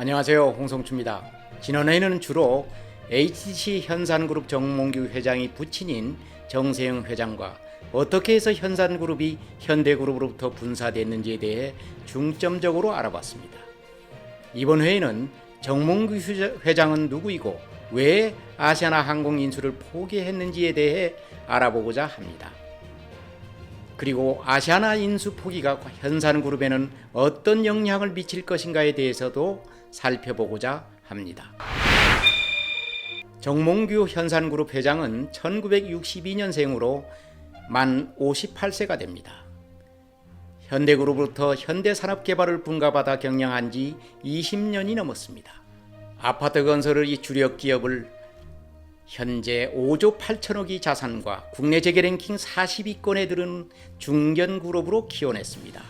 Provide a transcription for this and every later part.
안녕하세요, 홍성추입니다. 지난해에는 주로 HTC 현산그룹 정몽규 회장이 부친인 정세영 회장과 어떻게 해서 현산그룹이 현대그룹으로부터 분사됐는지에 대해 중점적으로 알아봤습니다. 이번 회에는 정몽규 회장은 누구이고 왜 아시아나항공 인수를 포기했는지에 대해 알아보고자 합니다. 그리고 아시아나 인수 포기가 현산그룹에는 어떤 영향을 미칠 것인가에 대해서도 살펴보고자 합니다. 정몽규 현산그룹 회장은 1962년생으로 만 58세가 됩니다. 현대그룹으로부터 현대산업개발을 분가받아 경영한 지 20년이 넘었습니다. 아파트 건설의 주력 기업을 현재 5조 8천억의 자산과 국내 재계 랭킹 40위권에 들은 중견그룹으로 키워냈습니다.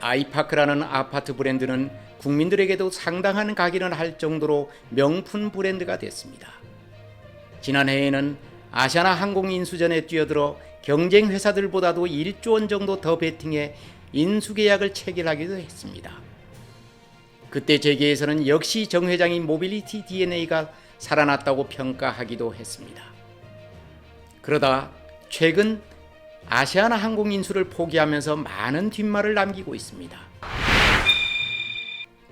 아이파크라는 아파트 브랜드는 국민들에게도 상당한 각인을 할 정도로 명품 브랜드가 됐습니다. 지난해에는 아시아나 항공 인수전에 뛰어들어 경쟁 회사들보다도 1조 원 정도 더 베팅해 인수계약을 체결하기도 했습니다. 그때 재계에서는 역시 정 회장의 모빌리티 DNA가 살아났다고 평가하기도 했습니다. 그러다 최근 아시아나 항공 인수를 포기하면서 많은 뒷말을 남기고 있습니다.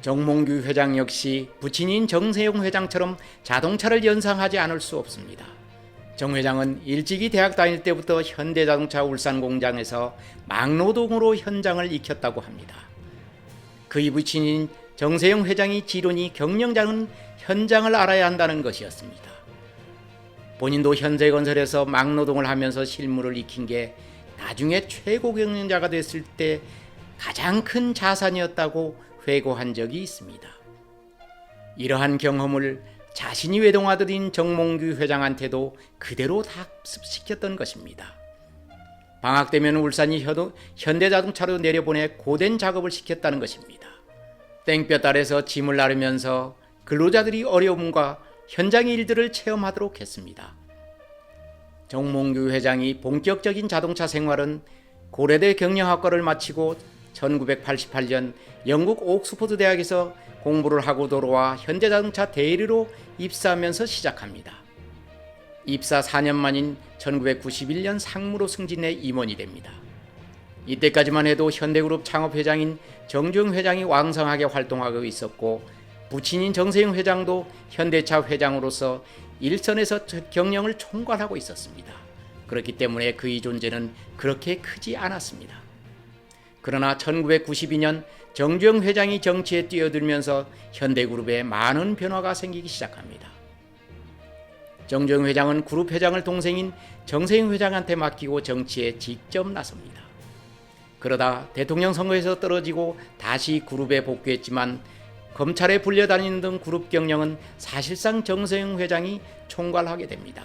정몽규 회장 역시 부친인 정세용 회장처럼 자동차를 연상하지 않을 수 없습니다. 정 회장은 일찍이 대학 다닐 때부터 현대자동차 울산 공장에서 막노동으로 현장을 익혔다고 합니다. 그의 부친인 정세용 회장의 지론이 경영자는 현장을 알아야 한다는 것이었습니다. 본인도 현대건설에서 막노동을 하면서 실무를 익힌 게 나중에 최고 경영자가 됐을 때 가장 큰 자산이었다고 회고한 적이 있습니다. 이러한 경험을 자신이 외동아들인 정몽규 회장한테도 그대로 답습시켰던 것입니다. 방학 되면 울산이 현대자동차로 내려보내 고된 작업을 시켰다는 것입니다. 땡볕 아래서 짐을 나르면서 근로자들이 어려움과 현장의 일들을 체험하도록 했습니다. 정몽규 회장이 본격적인 자동차 생활은 고려대 경영학과를 마치고 1988년 영국 옥스퍼드 대학에서 공부를 하고 돌아와 현대자동차 대리로 입사하면서 시작합니다. 입사 4년 만인 1991년 상무로 승진해 임원이 됩니다. 이때까지만 해도 현대그룹 창업회장인 정주영 회장이 왕성하게 활동하고 있었고 부친인 정세영 회장도 현대차 회장으로서 일선에서 경영을 총괄하고 있었습니다. 그렇기 때문에 그의 존재는 그렇게 크지 않았습니다. 그러나 1992년 정주영 회장이 정치에 뛰어들면서 현대그룹에 많은 변화가 생기기 시작합니다. 정주영 회장은 그룹 회장을 동생인 정세영 회장한테 맡기고 정치에 직접 나섭니다. 그러다 대통령 선거에서 떨어지고 다시 그룹에 복귀했지만 검찰에 불려다니는 등 그룹 경영은 사실상 정세영 회장이 총괄하게 됩니다.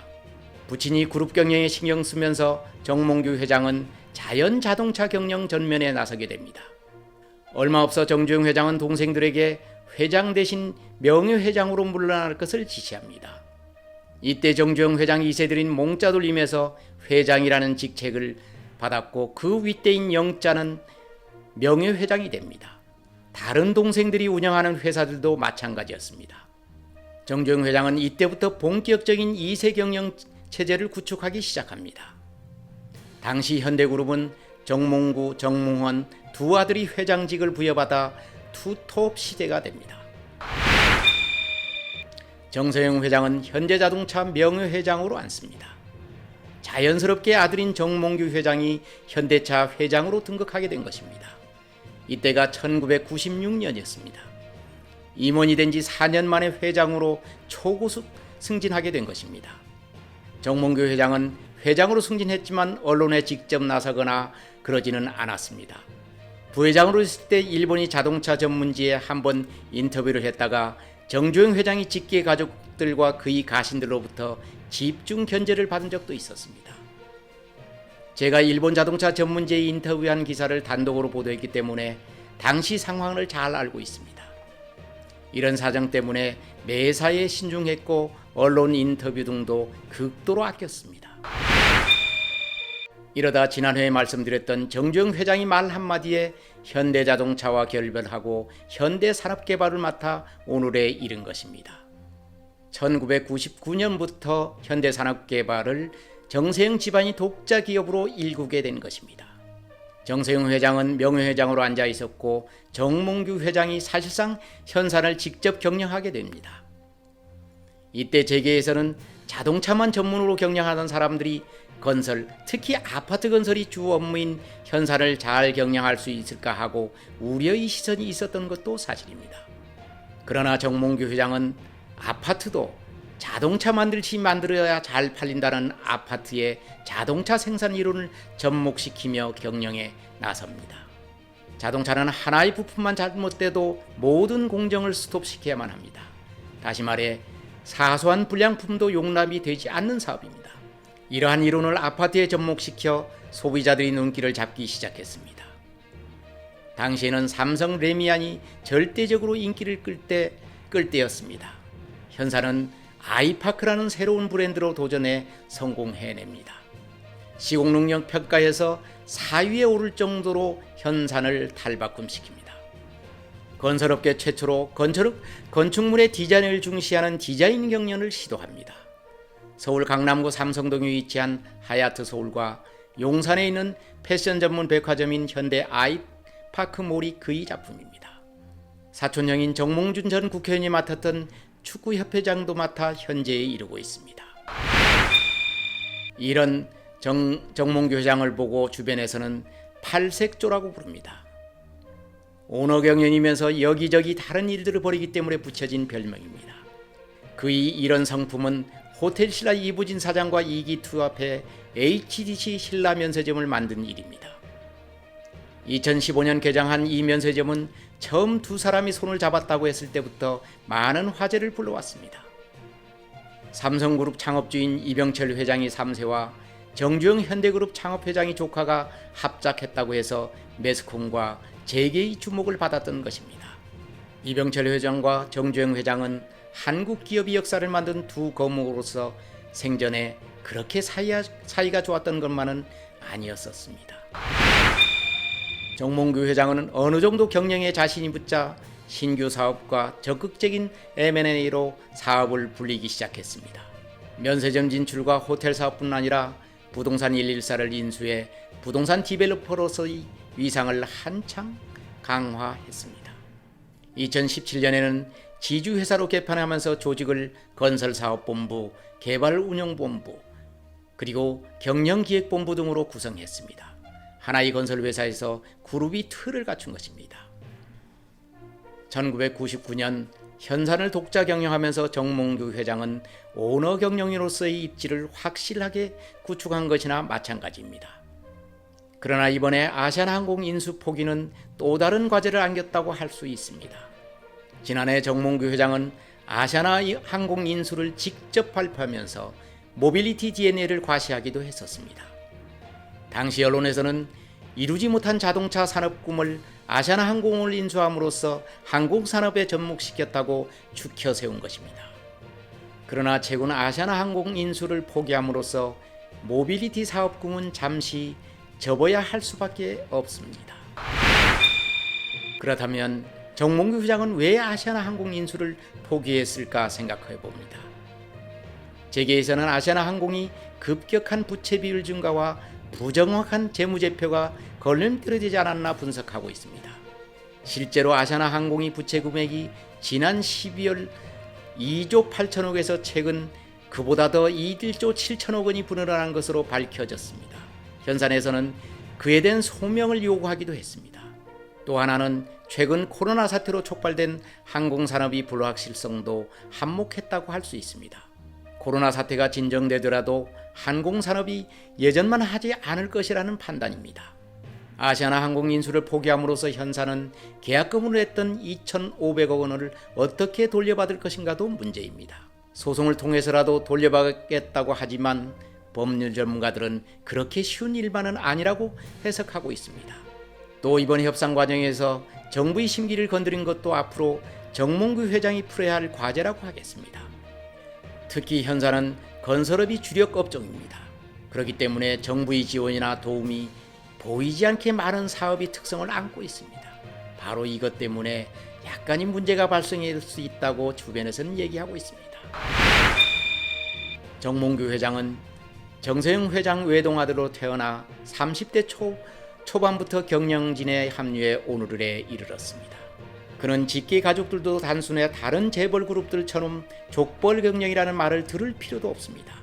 부친이 그룹 경영에 신경 쓰면서 정몽규 회장은 자연 자동차 경영 전면에 나서게 됩니다. 얼마 없어 정주영 회장은 동생들에게 회장 대신 명예회장으로 물러날 것을 지시합니다. 이때 정주영 회장이 이세들인 몽자 돌림에서 회장이라는 직책을 받았고 그 윗대인 영자는 명예회장이 됩니다. 다른 동생들이 운영하는 회사들도 마찬가지였습니다. 정주영 회장은 이때부터 본격적인 2세 경영 체제를 구축하기 시작합니다. 당시 현대그룹은 정몽구, 정몽헌 두 아들이 회장직을 부여받아 투톱 시대가 됩니다. 정세영 회장은 현대자동차 명예회장으로 앉습니다. 자연스럽게 아들인 정몽규 회장이 현대차 회장으로 등극하게 된 것입니다. 이때가 1996년이었습니다. 임원이 된 지 4년 만에 회장으로 초고속 승진하게 된 것입니다. 정몽규 회장은 회장으로 승진했지만 언론에 직접 나서거나 그러지는 않았습니다. 부회장으로 있을 때 일본이 자동차 전문지에 한번 인터뷰를 했다가 정주영 회장이 직계 가족들과 그의 가신들로부터 집중 견제를 받은 적도 있었습니다. 제가 일본 자동차 전문지에 인터뷰한 기사를 단독으로 보도했기 때문에 당시 상황을 잘 알고 있습니다. 이런 사정 때문에 매사에 신중했고 언론 인터뷰 등도 극도로 아꼈습니다. 이러다 지난해에 말씀드렸던 정주영 회장이 말 한마디에 현대자동차와 결별하고 현대산업개발을 맡아 오늘에 이른 것입니다. 1999년부터 현대산업개발을 정세영 집안이 독자 기업으로 일구게 된 것입니다. 정세영 회장은 명예회장으로 앉아 있었고 정몽규 회장이 사실상 현산을 직접 경영하게 됩니다. 이때 재계에서는 자동차만 전문으로 경영하던 사람들이 건설, 특히 아파트 건설이 주 업무인 현산을 잘 경영할 수 있을까 하고 우려의 시선이 있었던 것도 사실입니다. 그러나 정몽규 회장은 아파트도 자동차 만들어야 잘 팔린다는 아파트의 자동차 생산 이론을 접목시키며 경영에 나섭니다. 자동차는 하나의 부품만 잘못돼도 모든 공정을 스톱시켜야만 합니다. 다시 말해 사소한 불량품도 용납이 되지 않는 사업입니다. 이러한 이론을 아파트에 접목시켜 소비자들의 눈길을 잡기 시작했습니다. 당시에는 삼성 레미안이 절대적으로 인기를 끌 때였습니다. 현산은 아이파크라는 새로운 브랜드로 도전해 성공해냅니다. 시공능력 평가에서 4위에 오를 정도로 현산을 탈바꿈시킵니다. 건설업계 최초로 건축물의 디자인을 중시하는 디자인 경연을 시도합니다. 서울 강남구 삼성동에 위치한 하얏트 서울과 용산에 있는 패션 전문 백화점인 현대 아이파크몰이 그의 작품입니다. 사촌형인 정몽준 전 국회의원이 맡았던 축구협회장도 맡아 현재에 이르고 있습니다. 이런 정몽규 회장을 보고 주변에서는 팔색조라고 부릅니다. 오너 경연이면서 여기저기 다른 일들을 벌이기 때문에 붙여진 별명입니다. 그의 이런 성품은 호텔 신라 이부진 사장과 이기투합해 HDC 신라 면세점을 만든 일입니다. 2015년 개장한 이 면세점은 처음 두 사람이 손을 잡았다고 했을 때부터 많은 화제를 불러왔습니다. 삼성그룹 창업주인 이병철 회장이 3세와 정주영 현대그룹 창업회장이 조카가 합작했다고 해서 매스컴과 재계의 주목을 받았던 것입니다. 이병철 회장과 정주영 회장은 한국 기업의 역사를 만든 두 거목으로서 생전에 그렇게 사이가 좋았던 것만은 아니었었습니다. 정몽규 회장은 어느 정도 경영에 자신이 붙자 신규 사업과 적극적인 M&A로 사업을 불리기 시작했습니다. 면세점 진출과 호텔 사업뿐 아니라 부동산 114를 인수해 부동산 디벨로퍼로서의 위상을 한창 강화했습니다. 2017년에는 지주회사로 개편하면서 조직을 건설사업본부, 개발운영본부, 그리고 경영기획본부 등으로 구성했습니다. 하나의 건설회사에서 그룹이 틀을 갖춘 것입니다. 1999년 현산을 독자 경영하면서 정몽규 회장은 오너 경영인으로서의 입지를 확실하게 구축한 것이나 마찬가지입니다. 그러나 이번에 아시아나항공 인수 포기는 또 다른 과제를 안겼다고 할 수 있습니다. 지난해 정몽규 회장은 아시아나항공 인수를 직접 발표하면서 모빌리티 DNA를 과시하기도 했었습니다. 당시 언론에서는 이루지 못한 자동차 산업 꿈을 아시아나항공을 인수함으로써 항공산업에 접목시켰다고 추켜 세운 것입니다. 그러나 최근 아시아나항공 인수를 포기함으로써 모빌리티 사업 꿈은 잠시 접어야 할 수밖에 없습니다. 그렇다면 정몽규 회장은 왜 아시아나항공 인수를 포기했을까 생각해 봅니다. 재계에서는 아시아나항공이 급격한 부채 비율 증가와 부정확한 재무제표가 걸림돌이 않았나 분석하고 있습니다. 실제로 아시아나항공이 부채 금액이 지난 12월 2조 8천억에서 최근 그보다 더 1조 7천억 원이 불어난 것으로 밝혀졌습니다. 현산에서는 그에 대한 소명을 요구하기도 했습니다. 또 하나는 최근 코로나 사태로 촉발된 항공산업이 불확실성도 한몫했다고 할 수 있습니다. 코로나 사태가 진정되더라도 항공산업이 예전만 하지 않을 것이라는 판단입니다. 아시아나항공 인수를 포기함으로써 현산은 계약금으로 냈던 2,500억 원을 어떻게 돌려받을 것인가도 문제입니다. 소송을 통해서라도 돌려받겠다고 하지만 법률 전문가들은 그렇게 쉬운 일만은 아니라고 해석하고 있습니다. 또 이번 협상 과정에서 정부의 심기를 건드린 것도 앞으로 정몽규 회장이 풀어야 할 과제라고 하겠습니다. 특히 현산은 건설업이 주력 업종입니다. 그렇기 때문에 정부의 지원이나 도움이 보이지 않게 많은 사업이 특성을 안고 있습니다. 바로 이것 때문에 약간의 문제가 발생할 수 있다고 주변에서는 얘기하고 있습니다. 정몽규 회장은 정세영 회장 외동아들로 태어나 30대 초반부터 경영진에 합류해 오늘에 이르렀습니다. 그는 직계 가족들도 단순히 다른 재벌 그룹들처럼 족벌 경영이라는 말을 들을 필요도 없습니다.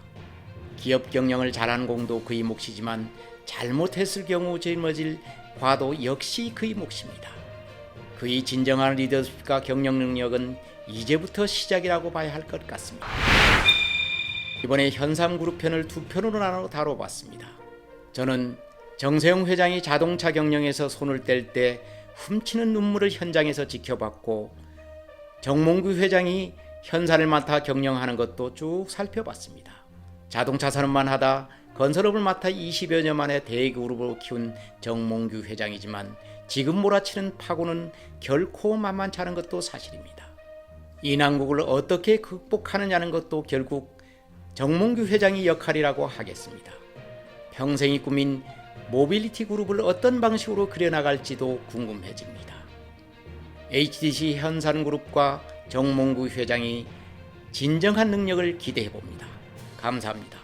기업 경영을 잘하는 공도 그의 몫이지만 잘못했을 경우 짊어질 과도 역시 그의 몫입니다. 그의 진정한 리더십과 경영 능력은 이제부터 시작이라고 봐야 할 것 같습니다. 이번에 현삼그룹 편을 두 편으로 나눠 다뤄봤습니다. 저는 정세영 회장이 자동차 경영에서 손을 뗄 때 훔치는 눈물을 현장에서 지켜봤고, 정몽규 회장이 현사를 맡아 경영하는 것도 쭉 살펴봤습니다. 자동차 산업만 하다 건설업을 맡아 20여 년 만에 대그룹으로 키운 정몽규 회장이지만 지금 몰아치는 파고는 결코 만만치 않은 것도 사실입니다. 이 난국을 어떻게 극복하느냐는 것도 결국 정몽규 회장의 역할이라고 하겠습니다. 평생이 꿈인 모빌리티 그룹을 어떤 방식으로 그려나갈지도 궁금해집니다. HDC 현산그룹과 정몽규 회장이 진정한 능력을 기대해봅니다. 감사합니다.